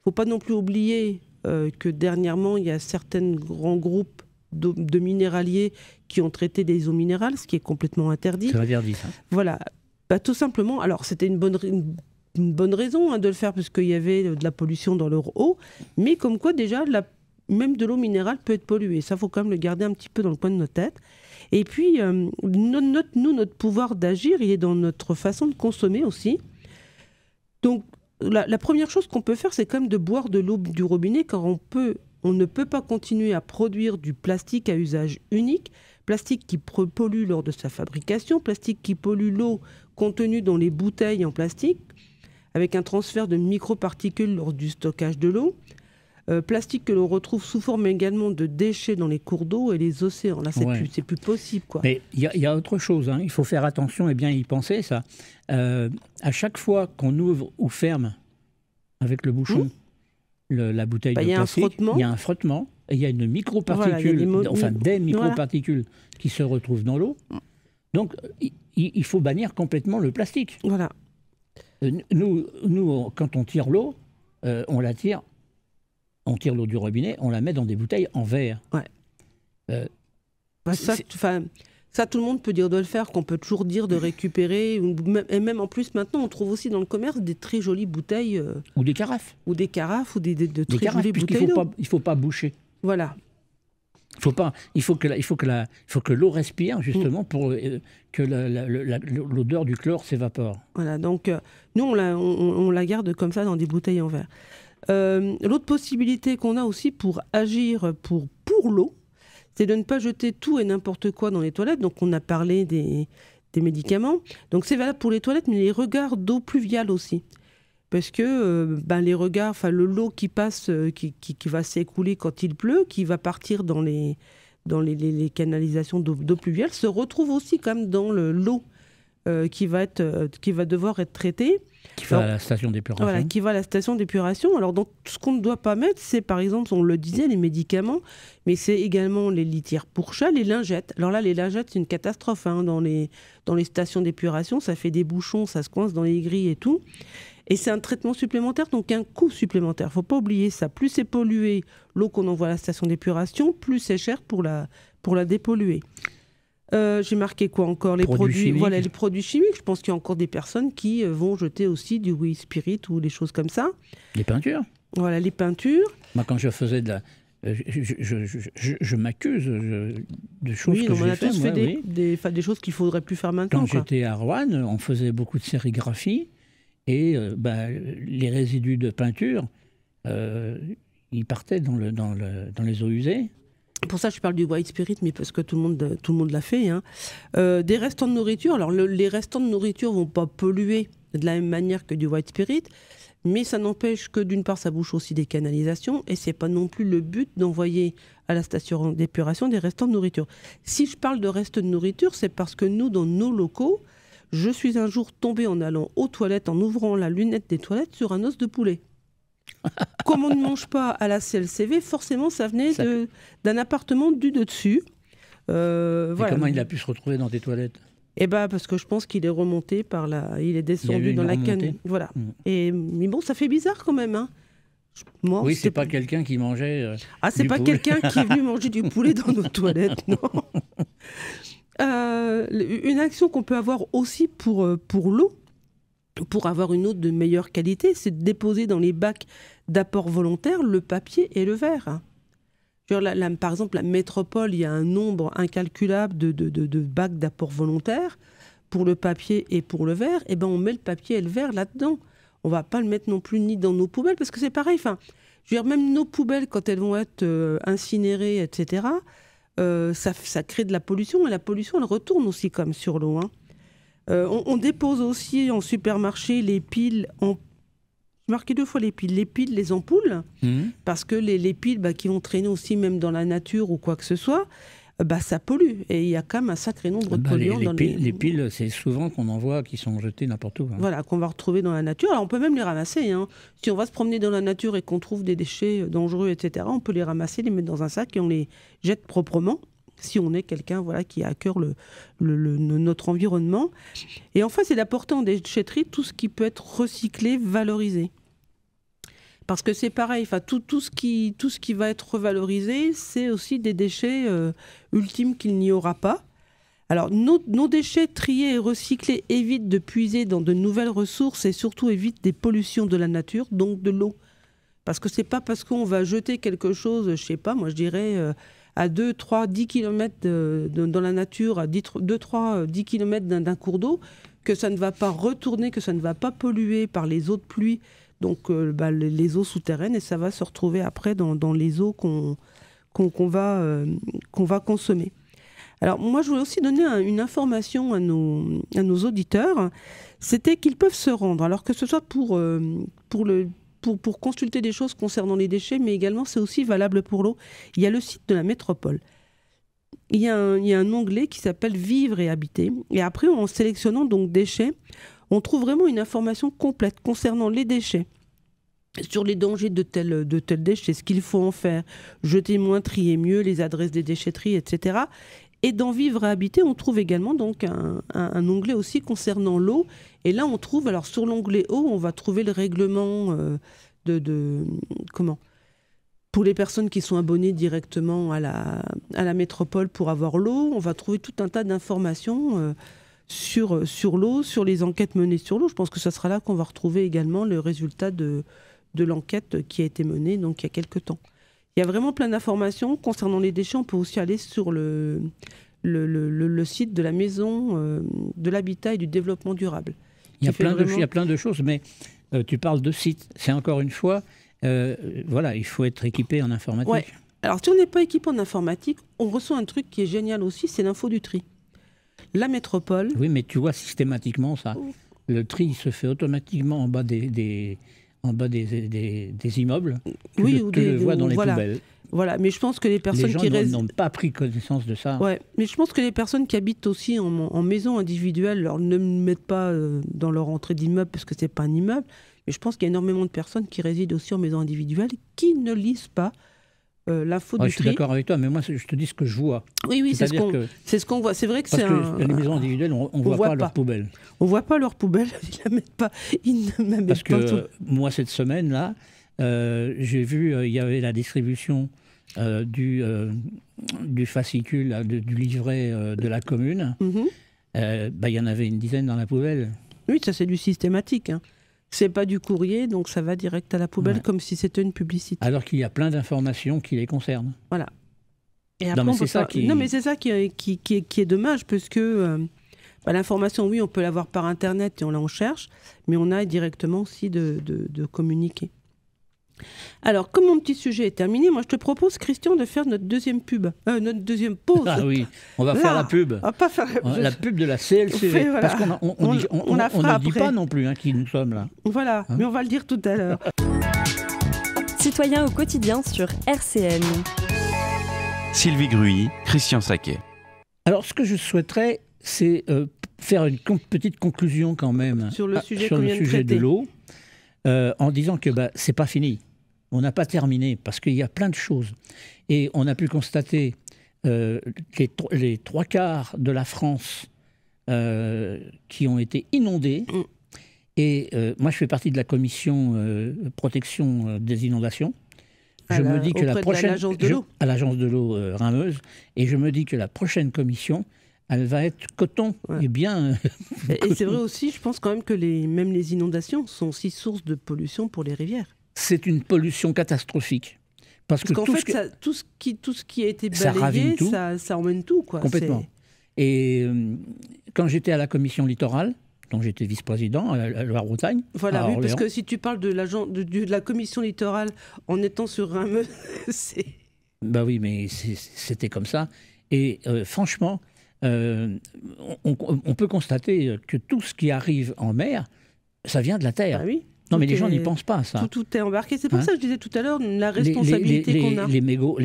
faut pas non plus oublier que dernièrement il y a certains grands groupes de minéraliers qui ont traité des eaux minérales, ce qui est complètement interdit. C'est interdit ça. Voilà, tout simplement. Alors c'était une bonne raison de le faire parce qu'il y avait de la pollution dans leur eau, mais comme quoi déjà même de l'eau minérale peut être polluée. Ça faut quand même le garder un petit peu dans le coin de notre tête. Et puis, notre pouvoir d'agir, il est dans notre façon de consommer aussi. Donc, la première chose qu'on peut faire, c'est quand même de boire de l'eau du robinet, car on ne peut pas continuer à produire du plastique à usage unique, plastique qui pollue lors de sa fabrication, plastique qui pollue l'eau contenue dans les bouteilles en plastique, avec un transfert de microparticules lors du stockage de l'eau. Plastique que l'on retrouve sous forme également de déchets dans les cours d'eau et les océans. Là, c'est plus possible, quoi. Mais il y a autre chose, hein. Il faut faire attention et bien y penser, ça. À chaque fois qu'on ouvre ou ferme avec le bouchon la bouteille de plastique, il y a un frottement et il y a une microparticule, des microparticules qui se retrouvent dans l'eau. Donc, il faut bannir complètement le plastique. Voilà. Nous, quand on tire l'eau, on la tire... On tire l'eau du robinet, on la met dans des bouteilles en verre. Ouais. Ça, tout le monde peut dire de le faire, qu'on peut toujours dire de récupérer. Et même en plus, maintenant, on trouve aussi dans le commerce des très jolies bouteilles. Ou des carafes. Ou des carafes, ou de très jolies bouteilles d'eau. Il ne faut pas boucher. Voilà. Il faut que l'eau respire, justement, pour que l'odeur du chlore s'évapore. Voilà, donc nous, on la garde comme ça dans des bouteilles en verre. L'autre possibilité qu'on a aussi pour agir pour l'eau, c'est de ne pas jeter tout et n'importe quoi dans les toilettes. Donc on a parlé des médicaments. Donc c'est valable pour les toilettes, mais les regards d'eau pluviale aussi. Parce que les regards, l'eau qui passe, qui va s'écouler quand il pleut, qui va partir dans les canalisations d'eau pluviale, se retrouve aussi quand même dans l'eau qui va devoir être traitée. Qui va à la station d'épuration. Voilà, qui va à la station d'épuration. Alors, donc, ce qu'on ne doit pas mettre, c'est par exemple, on le disait, les médicaments, mais c'est également les litières pour chat, les lingettes. Alors là, les lingettes, c'est une catastrophe dans les stations d'épuration. Ça fait des bouchons, ça se coince dans les grilles et tout. Et c'est un traitement supplémentaire, donc un coût supplémentaire. Il ne faut pas oublier ça. Plus c'est pollué, l'eau qu'on envoie à la station d'épuration, plus c'est cher pour la dépolluer. J'ai marqué quoi encore ? Les produits chimiques. Voilà, les produits chimiques. Je pense qu'il y a encore des personnes qui vont jeter aussi du Whey Spirit ou des choses comme ça. Les peintures. Voilà, les peintures. Moi, quand je faisais de la... je m'accuse de choses que j'ai fait. On a tous fait des choses qu'il ne faudrait plus faire maintenant. Quand j'étais à Roanne, on faisait beaucoup de sérigraphie et les résidus de peinture, ils partaient dans les eaux usées. Pour ça, je parle du White Spirit, mais parce que tout le monde l'a fait. Des restants de nourriture. Alors, les restants de nourriture ne vont pas polluer de la même manière que du White Spirit, mais ça n'empêche que, d'une part, ça bouche aussi des canalisations, et ce n'est pas non plus le but d'envoyer à la station d'épuration des restants de nourriture. Si je parle de restes de nourriture, c'est parce que nous, dans nos locaux, je suis un jour tombée en allant aux toilettes, en ouvrant la lunette des toilettes, sur un os de poulet. Comme on ne mange pas à la CLCV, forcément, ça venait d'un appartement du dessus. Voilà. Comment il a pu se retrouver dans tes toilettes ? Parce que je pense qu'il est remonté il est descendu dans la canne. Voilà. Mais bon, ça fait bizarre quand même. Hein. Oui, c'est pas quelqu'un qui mangeait. C'est pas quelqu'un qui est venu manger du poulet dans nos toilettes, non. Une action qu'on peut avoir aussi pour l'eau, pour avoir une eau de meilleure qualité, c'est de déposer dans les bacs d'apport volontaire le papier et le verre. Par exemple, la métropole, il y a un nombre incalculable de bacs d'apport volontaire pour le papier et pour le verre. Et ben, on met le papier et le verre là-dedans. On ne va pas le mettre non plus ni dans nos poubelles, parce que c'est pareil. Enfin, je veux dire, même nos poubelles, quand elles vont être incinérées, etc., ça crée de la pollution. Et la pollution, elle retourne aussi comme sur l'eau. Hein. On dépose aussi en supermarché les piles en... J'ai marqué 2 fois les piles, les ampoules, parce que les piles qui vont traîner aussi même dans la nature ou quoi que ce soit, ça pollue. Et il y a quand même un sacré nombre de polluants. Les piles, c'est souvent qu'on en voit qui sont jetées n'importe où. Hein. Voilà, qu'on va retrouver dans la nature. Alors on peut même les ramasser. Hein. Si on va se promener dans la nature et qu'on trouve des déchets dangereux, etc., on peut les ramasser, les mettre dans un sac et on les jette proprement. Si on est quelqu'un qui a à cœur notre environnement. Et enfin, c'est d'apporter en déchetterie tout ce qui peut être recyclé, valorisé. Parce que c'est pareil, tout ce qui va être revalorisé, c'est aussi des déchets ultimes qu'il n'y aura pas. Alors, nos déchets triés et recyclés évitent de puiser dans de nouvelles ressources et surtout évitent des pollutions de la nature, donc de l'eau. Parce que c'est pas parce qu'on va jeter quelque chose, je sais pas, moi je dirais... à 2, 3, 10 km dans la nature, à 2, 3, 10 km d'un cours d'eau, que ça ne va pas retourner, que ça ne va pas polluer par les eaux de pluie, donc les eaux souterraines, et ça va se retrouver après dans les eaux qu'on va consommer. Alors moi, je voulais aussi donner une information à nos auditeurs, c'était qu'ils peuvent se rendre, alors que ce soit pour consulter des choses concernant les déchets, mais également c'est aussi valable pour l'eau. Il y a le site de la métropole. Il y a un onglet qui s'appelle Vivre et habiter. Et après, en sélectionnant donc déchets, on trouve vraiment une information complète concernant les déchets, sur les dangers de tel déchet, ce qu'il faut en faire, jeter moins, trier mieux, les adresses des déchetteries, etc. Et dans Vivre et habiter, on trouve également donc un onglet aussi concernant l'eau. Et là, on trouve, alors sur l'onglet eau, on va trouver le règlement pour les personnes qui sont abonnées directement à la métropole pour avoir l'eau. On va trouver tout un tas d'informations sur l'eau, sur les enquêtes menées sur l'eau. Je pense que ce sera là qu'on va retrouver également le résultat de l'enquête qui a été menée donc, il y a quelques temps. Il y a vraiment plein d'informations concernant les déchets. On peut aussi aller sur le site de la Maison de l'Habitat et du Développement durable. Il y a plein de choses, mais tu parles de site. C'est encore une fois, il faut être équipé en informatique. Ouais. Alors, si on n'est pas équipé en informatique, on reçoit un truc qui est génial aussi, c'est l'info du tri. La métropole... Oui, mais tu vois systématiquement ça. Le tri se fait automatiquement en bas des immeubles. Oui, tu le vois dans les poubelles. Voilà, mais je pense que les personnes qui n'ont pas pris connaissance de ça. Ouais, mais je pense que les personnes qui habitent aussi en maison individuelle, alors ne mettent pas dans leur entrée d'immeuble parce que c'est pas un immeuble, mais je pense qu'il y a énormément de personnes qui résident aussi en maison individuelle qui ne lisent pas l'info du tri. Je suis d'accord avec toi, mais moi je te dis ce que je vois. Oui, c'est ce qu'on voit. C'est vrai que parce que les maisons individuelles, on ne voit pas leurs poubelles. On ne voit pas leurs poubelles, ils ne la mettent pas. Parce que moi, cette semaine-là, j'ai vu, il y avait la distribution du fascicule, du livret de la commune. Il y en avait une dizaine dans la poubelle. Oui, ça c'est du systématique. Hein. C'est pas du courrier, donc ça va direct à la poubelle comme si c'était une publicité. Alors qu'il y a plein d'informations qui les concernent. Voilà. Et après, c'est ça qui est dommage, parce que l'information, oui, on peut l'avoir par Internet et on cherche, mais on a directement aussi de communiquer. Alors, comme mon petit sujet est terminé, moi je te propose, Christian, de faire notre deuxième pause. Ah oui, on va faire la pub. On va pas faire la pub de la CLCV. Voilà. Parce qu'on ne dit pas non plus qui nous sommes là. Voilà, mais on va le dire tout à l'heure. Citoyens au quotidien sur RCN. Sylvie Gruy, Christian Saquet. Alors, ce que je souhaiterais, c'est faire une petite conclusion quand même sur le sujet de l'eau. En disant que c'est pas fini. On n'a pas terminé, parce qu'il y a plein de choses. Et on a pu constater les 3/4 de la France qui ont été inondés. Et moi, je fais partie de la commission protection des inondations. Je me dis que la prochaine... à l'agence de l'eau Rameuse. Et je me dis que la prochaine commission... elle va être coton et bien... Et c'est vrai aussi, je pense quand même que même les inondations sont aussi source de pollution pour les rivières. C'est une pollution catastrophique. Parce qu'en fait, tout ce qui a été balayé, ça emmène tout, quoi. Complètement. Et quand j'étais à la commission littorale, dont j'étais vice-président à Loire-Bretagne. Voilà, oui, parce que si tu parles de la commission littorale en étant sur un c'est... Bah oui, mais c'était comme ça. Et franchement, on peut constater que tout ce qui arrive en mer, ça vient de la terre. Bah oui. Non, mais les gens n'y pensent pas, ça. Tout est embarqué. C'est pour ça que je disais tout à l'heure, la responsabilité qu'on a. Les mégots,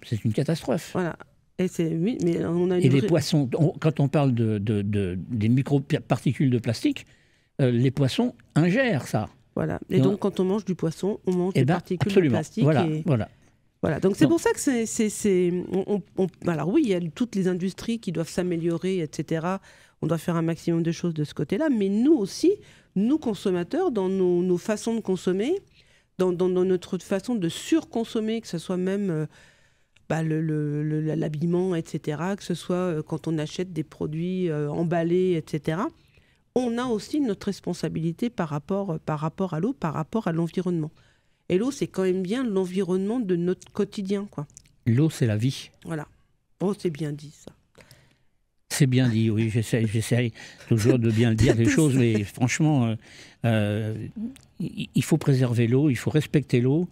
c'est une catastrophe. Voilà. Et oui, mais on a et les poissons, quand on parle des micro-particules de plastique, les poissons ingèrent ça. Voilà. Et donc, quand on mange du poisson, on mange des particules de plastique. Voilà. Donc, c'est pour ça que alors oui, il y a toutes les industries qui doivent s'améliorer, etc. On doit faire un maximum de choses de ce côté-là. Mais nous aussi, nous consommateurs, dans nos façons de consommer, dans notre façon de surconsommer, que ce soit même... l'habillement, etc., que ce soit quand on achète des produits emballés, etc., on a aussi notre responsabilité par rapport à l'eau, par rapport à l'environnement. Et l'eau, c'est quand même bien l'environnement de notre quotidien, quoi. L'eau, c'est la vie. Voilà. Oh, c'est bien dit, ça. C'est bien dit, oui. J'essaie toujours de bien dire les choses, mais franchement, il faut préserver l'eau, il faut respecter l'eau,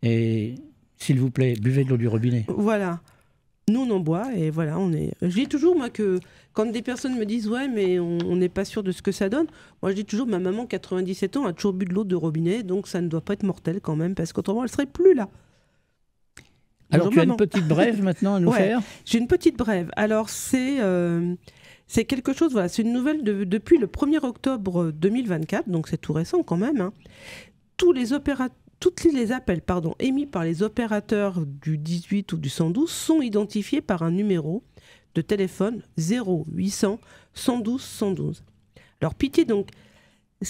et... S'il vous plaît, buvez de l'eau du robinet. Voilà. Nous, on en boit et voilà, Je dis toujours, moi, que quand des personnes me disent « Ouais, mais on n'est pas sûr de ce que ça donne », moi, je dis toujours, ma maman, 97 ans, a toujours bu de l'eau de robinet, donc ça ne doit pas être mortel quand même, parce qu'autrement, elle ne serait plus là. Alors, tu as une petite brève maintenant à nous faire ? J'ai une petite brève. Alors, c'est quelque chose, voilà, c'est une nouvelle depuis le 1er octobre 2024, donc c'est tout récent quand même. Hein. Tous les appels émis par les opérateurs du 18 ou du 112 sont identifiés par un numéro de téléphone 0800 112 112. Alors pitié donc,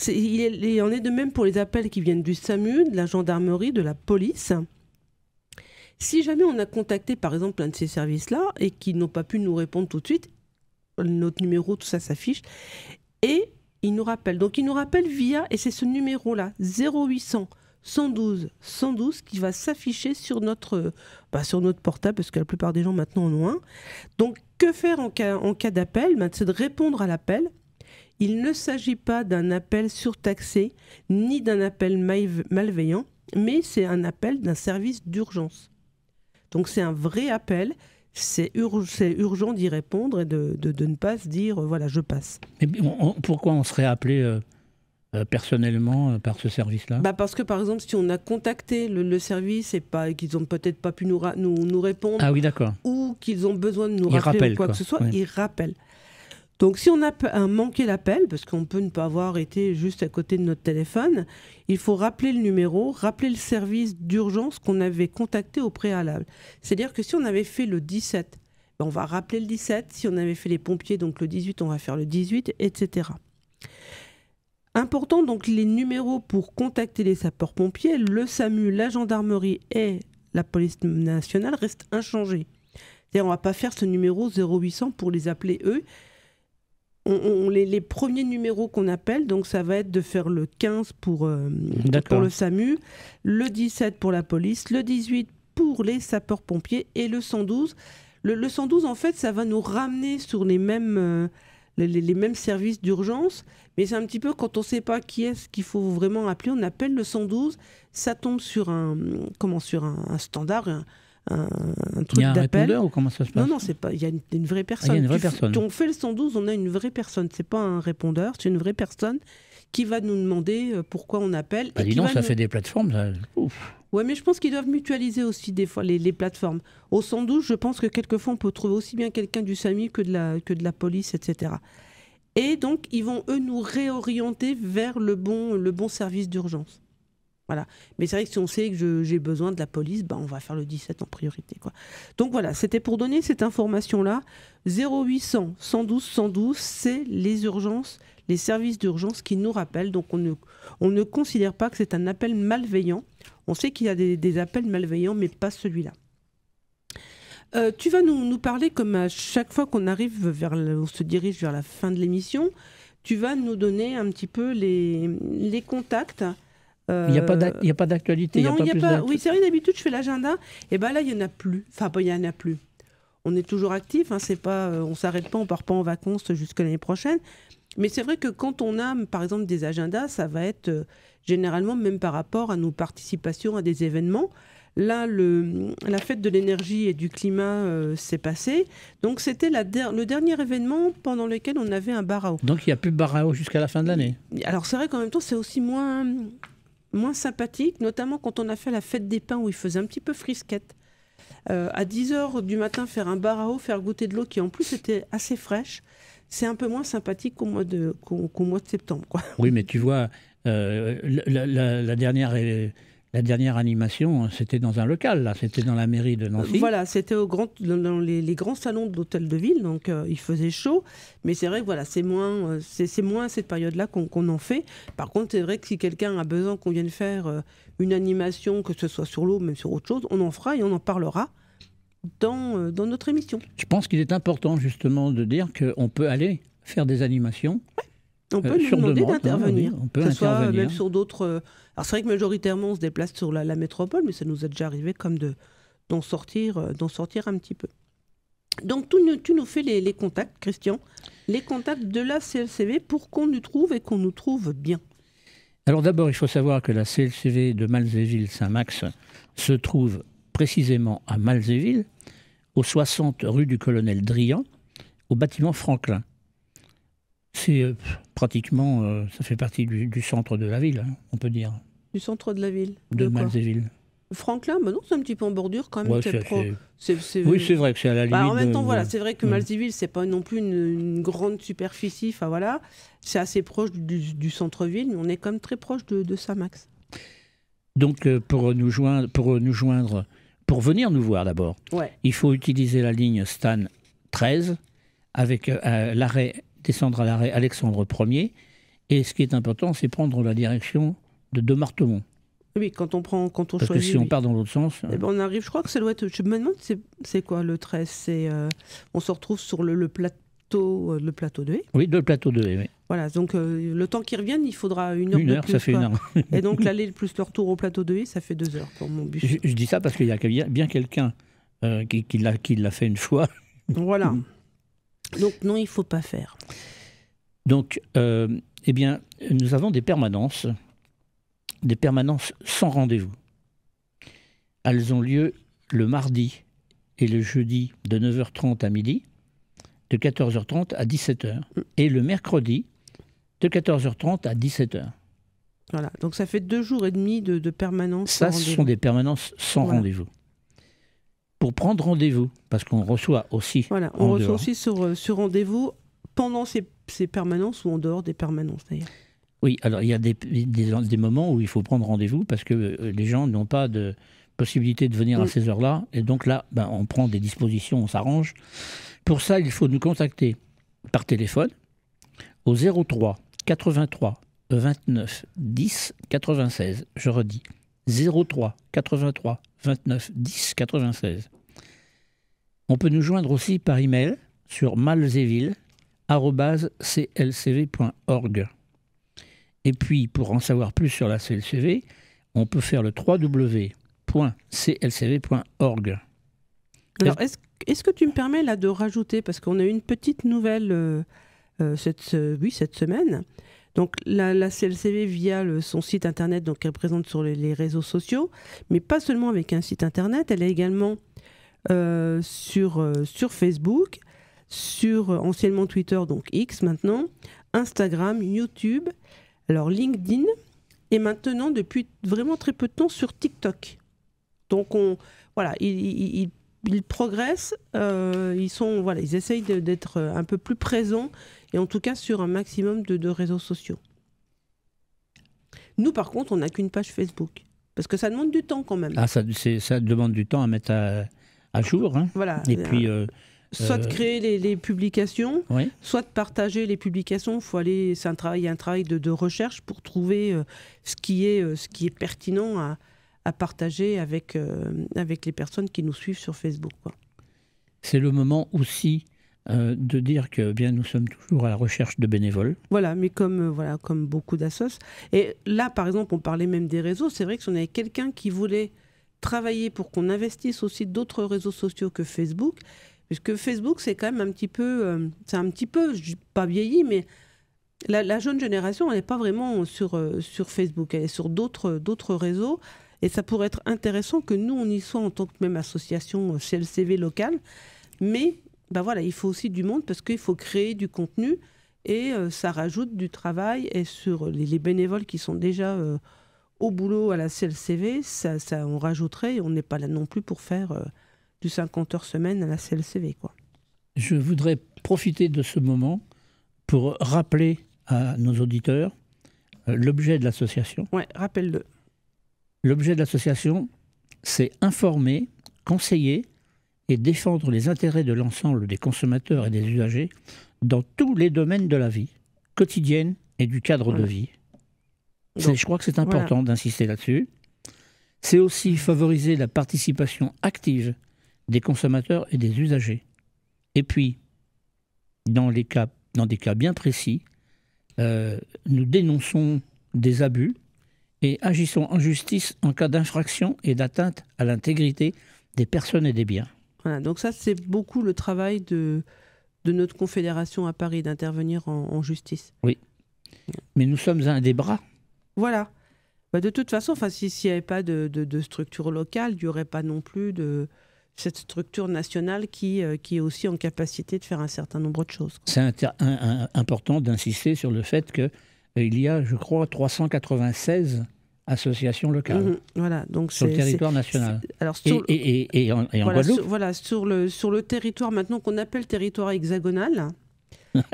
il en est de même pour les appels qui viennent du SAMU, de la gendarmerie, de la police. Si jamais on a contacté par exemple un de ces services-là et qu'ils n'ont pas pu nous répondre tout de suite, notre numéro, tout ça s'affiche, et ils nous rappellent. Donc ils nous rappellent via, et c'est ce numéro-là, 0800 112 112 qui va s'afficher sur notre portable, parce que la plupart des gens maintenant en ont un. Donc que faire en cas d'appel ? C'est de répondre à l'appel. Il ne s'agit pas d'un appel surtaxé ni d'un appel malveillant, mais c'est un appel d'un service d'urgence. Donc c'est un vrai appel, c'est urgent d'y répondre et de ne pas se dire voilà, je passe. Mais pourquoi on serait appelé personnellement par ce service-là ? Parce que par exemple, si on a contacté le service et qu'ils n'ont peut-être pas pu nous répondre, ah oui, d'accord, ou qu'ils ont besoin de nous rappeler ou quoi que ce soit, ils rappellent. Donc si on a manqué l'appel, parce qu'on peut ne pas avoir été juste à côté de notre téléphone, il faut rappeler le numéro, rappeler le service d'urgence qu'on avait contacté au préalable. C'est-à-dire que si on avait fait le 17, on va rappeler le 17. Si on avait fait les pompiers, donc le 18, on va faire le 18, etc. Important, donc les numéros pour contacter les sapeurs-pompiers, le SAMU, la gendarmerie et la police nationale restent inchangés. C'est-à-dire on ne va pas faire ce numéro 0800 pour les appeler eux. Les premiers numéros qu'on appelle, donc ça va être de faire le 15 pour le SAMU, le 17 pour la police, le 18 pour les sapeurs-pompiers et le 112. Le 112, en fait, ça va nous ramener sur les mêmes services d'urgence, mais c'est un petit peu quand on ne sait pas qui est-ce qu'il faut vraiment appeler, on appelle le 112, ça tombe sur un standard, un truc d'appel. Il y a un répondeur ou comment ça se passe ? Non, c'est pas. Il y a une vraie personne. Il y a une vraie personne. On fait le 112, on a une vraie personne. C'est pas un répondeur, c'est une vraie personne qui va nous demander pourquoi on appelle. Dis donc, ça fait des plateformes. Ça... Ouf. Ouais, mais je pense qu'ils doivent mutualiser aussi des fois les plateformes. Au 112, je pense que quelquefois on peut trouver aussi bien quelqu'un du SAMU que de la police, etc. Et donc ils vont eux nous réorienter vers le bon service d'urgence. Voilà. Mais c'est vrai que si on sait que j'ai besoin de la police, on va faire le 17 en priorité, quoi. Donc voilà, c'était pour donner cette information-là. 0800 112 112, c'est les urgences, les services d'urgence qui nous rappellent. Donc on ne considère pas que c'est un appel malveillant. On sait qu'il y a des appels malveillants, mais pas celui-là. Tu vas nous parler, comme à chaque fois qu'on arrive on se dirige vers la fin de l'émission, tu vas nous donner un petit peu les contacts Il n'y a pas d'actualité, il n'y a Non, pas il y a plus pas. d'actu- Oui, c'est vrai, d'habitude, je fais l'agenda. Et ben là, il n'y en a plus. Enfin, il n'y en a plus. On est toujours actif. Hein, c'est pas, on ne s'arrête pas, on ne part pas en vacances jusqu'à l'année prochaine. Mais c'est vrai que quand on a, par exemple, des agendas, ça va être généralement même par rapport à nos participations à des événements. Là, la fête de l'énergie et du climat s'est passée. Donc, c'était le dernier événement pendant lequel on avait un bar à eau. Donc il n'y a plus de bar à eau jusqu'à la fin de l'année. Alors, c'est vrai qu'en même temps, c'est aussi moins sympathique, notamment quand on a fait la fête des pins où il faisait un petit peu frisquette. À 10h du matin, faire un bar à eau, faire goûter de l'eau qui en plus était assez fraîche, c'est un peu moins sympathique qu'au mois de septembre, quoi. Oui, mais tu vois, la dernière animation, c'était dans un local, là, c'était dans la mairie de Nancy. Voilà, c'était dans les grands salons de l'hôtel de ville, donc il faisait chaud, mais c'est vrai que voilà, c'est moins à cette période-là qu'on en fait. Par contre, c'est vrai que si quelqu'un a besoin qu'on vienne faire une animation, que ce soit sur l'eau, même sur autre chose, on en fera et on en parlera dans notre émission. Je pense qu'il est important justement de dire qu'on peut aller faire des animations. On peut nous sur demander demande, d'intervenir, on peut que ce soit intervenir. même sur d'autres... Alors c'est vrai que majoritairement on se déplace sur la métropole, mais ça nous est déjà arrivé comme d'en sortir un petit peu. Donc tu nous fais les contacts, Christian, les contacts de la CLCV pour qu'on nous trouve et qu'on nous trouve bien. Alors d'abord, il faut savoir que la CLCV de Malzéville-Saint-Max se trouve précisément à Malzéville, au 60 rue du Colonel Drian, au bâtiment Franklin. C'est pratiquement, ça fait partie du centre de la ville, hein, on peut dire. Du centre de la ville. De quoi Malzéville. Franklin, bah non, c'est un petit peu en bordure quand même. Ouais, oui, c'est vrai que c'est à la limite. En même temps, voilà, c'est vrai que Malzéville, c'est pas non plus une grande superficie. Enfin voilà, c'est assez proche du centre-ville, mais on est quand même très proche de Saint-Max. Donc pour venir nous voir d'abord, il faut utiliser la ligne Stan 13 avec descendre à l'arrêt Alexandre Ier. Et ce qui est important, c'est prendre la direction de Demartemont. Oui, quand on Parce choisit. que si on part dans l'autre sens... Eh ben on arrive, je crois que ça doit être... Je me demande, c'est quoi le 13 on se retrouve sur le plateau de Haye. Oui, le plateau de Haye, oui. Voilà, donc le temps qu'ils reviennent, il faudra une heure. Une heure, ça fait une heure. Et donc l'aller plus le retour au plateau de Haye, ça fait 2 heures pour mon bus. Je dis ça parce qu'il y a bien quelqu'un qui l'a fait une fois. Voilà. Donc non, il ne faut pas faire. Donc, eh bien, nous avons des permanences sans rendez-vous. Elles ont lieu le mardi et le jeudi de 9h30 à midi, de 14h30 à 17h, et le mercredi de 14h30 à 17h. Voilà, donc ça fait 2 jours et demi de permanence. Ça, ce sont des permanences sans rendez-vous. Pour prendre rendez-vous, parce qu'on reçoit aussi. Voilà, on reçoit aussi sur rendez-vous pendant ces permanences ou en dehors des permanences d'ailleurs. Oui, alors il y a des moments où il faut prendre rendez-vous parce que les gens n'ont pas de possibilité de venir à ces heures-là. Et donc là, on prend des dispositions, on s'arrange. Pour ça, il faut nous contacter par téléphone au 03 83 29 10 96. Je redis, 03 83 29 10 96. On peut nous joindre aussi par email sur malzéville@clcv.org. Et puis, pour en savoir plus sur la CLCV, on peut faire le www.clcv.org. Alors, est-ce que tu me permets là de rajouter, parce qu'on a eu une petite nouvelle cette semaine. Donc la CLCV via son site internet, donc elle présente sur les réseaux sociaux, mais pas seulement avec un site internet, elle est également sur Facebook, sur anciennement Twitter, donc X maintenant, Instagram, YouTube, alors LinkedIn, et maintenant depuis vraiment très peu de temps sur TikTok. Donc ils progressent, ils essayent d'être un peu plus présents, et en tout cas sur un maximum de réseaux sociaux. Nous, par contre, on n'a qu'une page Facebook, parce que ça demande du temps quand même. Ah, ça demande du temps à mettre à jour. Hein. Voilà. Et puis, soit de créer les publications, oui. soit de partager les publications. Il y a un travail de recherche pour trouver ce qui est pertinent à partager avec les personnes qui nous suivent sur Facebook, quoi. C'est le moment aussi de dire que bien nous sommes toujours à la recherche de bénévoles. Voilà, mais comme beaucoup d'assos. Et là, par exemple, on parlait même des réseaux. C'est vrai que si on avait quelqu'un qui voulait travailler pour qu'on investisse aussi d'autres réseaux sociaux que Facebook, puisque Facebook, c'est quand même un petit peu, je dis pas vieilli, mais la jeune génération, elle n'est pas vraiment sur Facebook, elle est sur d'autres réseaux. Et ça pourrait être intéressant que nous, on y soit en tant que même association CLCV locale. Mais voilà, il faut aussi du monde parce qu'il faut créer du contenu et ça rajoute du travail. Et sur les bénévoles qui sont déjà au boulot à la CLCV, ça on rajouterait. On n'est pas là non plus pour faire du 50 heures semaine à la CLCV, quoi. Je voudrais profiter de ce moment pour rappeler à nos auditeurs l'objet de l'association. Ouais, rappelle-le. L'objet de l'association, c'est informer, conseiller et défendre les intérêts de l'ensemble des consommateurs et des usagers dans tous les domaines de la vie quotidienne et du cadre de vie. Je crois que c'est important d'insister là-dessus. C'est aussi favoriser la participation active des consommateurs et des usagers. Et puis, dans des cas bien précis, nous dénonçons des abus et agissons en justice en cas d'infraction et d'atteinte à l'intégrité des personnes et des biens. Voilà, donc ça, c'est beaucoup le travail de notre confédération à Paris, d'intervenir en justice. Oui, mais nous sommes un des bras. Voilà. De toute façon, s'il n'y avait pas de structure locale, il n'y aurait pas non plus de cette structure nationale qui est aussi en capacité de faire un certain nombre de choses. C'est important d'insister sur le fait qu'il y a, je crois, 396 associations locales voilà, donc sur le territoire national. Et en Guadeloupe. Sur le territoire maintenant qu'on appelle territoire hexagonal.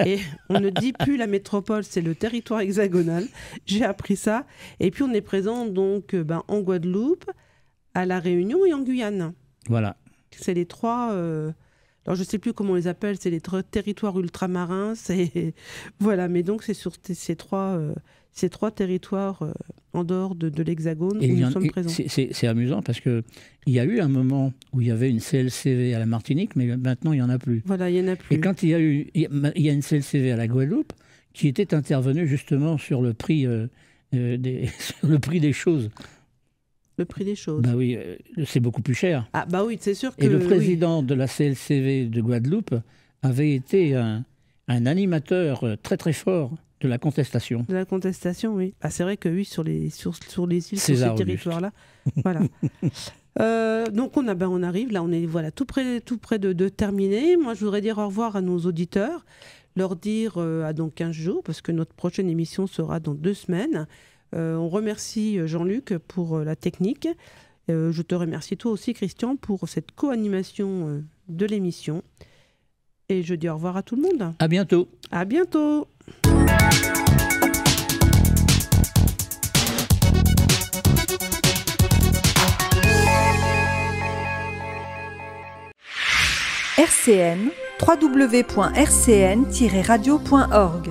Et on ne dit plus la métropole, c'est le territoire hexagonal. J'ai appris ça. Et puis on est présent donc en Guadeloupe, à La Réunion et en Guyane. Voilà. C'est les trois. Alors je ne sais plus comment on les appelle. C'est les territoires ultramarins. Voilà. Mais donc c'est sur ces trois territoires en dehors de l'Hexagone où nous sommes présents. C'est amusant parce qu'il y a eu un moment où il y avait une CLCV à la Martinique, mais maintenant il n'y en a plus. Voilà, il n'y en a plus. Et quand il y a une CLCV à la Guadeloupe qui était intervenue justement sur le prix, sur le prix des choses. Le prix des choses. Bah oui, c'est beaucoup plus cher. Ah bah oui, c'est sûr que... Et le président de la CLCV de Guadeloupe avait été un animateur très très fort de la contestation. De la contestation, oui. C'est vrai que oui, sur les îles, sur ces territoires-là. Voilà. Donc on arrive, là on est tout près de terminer. Moi je voudrais dire au revoir à nos auditeurs, leur dire à dans 15 jours, parce que notre prochaine émission sera dans 2 semaines. On remercie Jean-Luc pour la technique. Je te remercie toi aussi Christian pour cette co-animation de l'émission. Et je dis au revoir à tout le monde. À bientôt. À bientôt. RCN, www.rcn-radio.org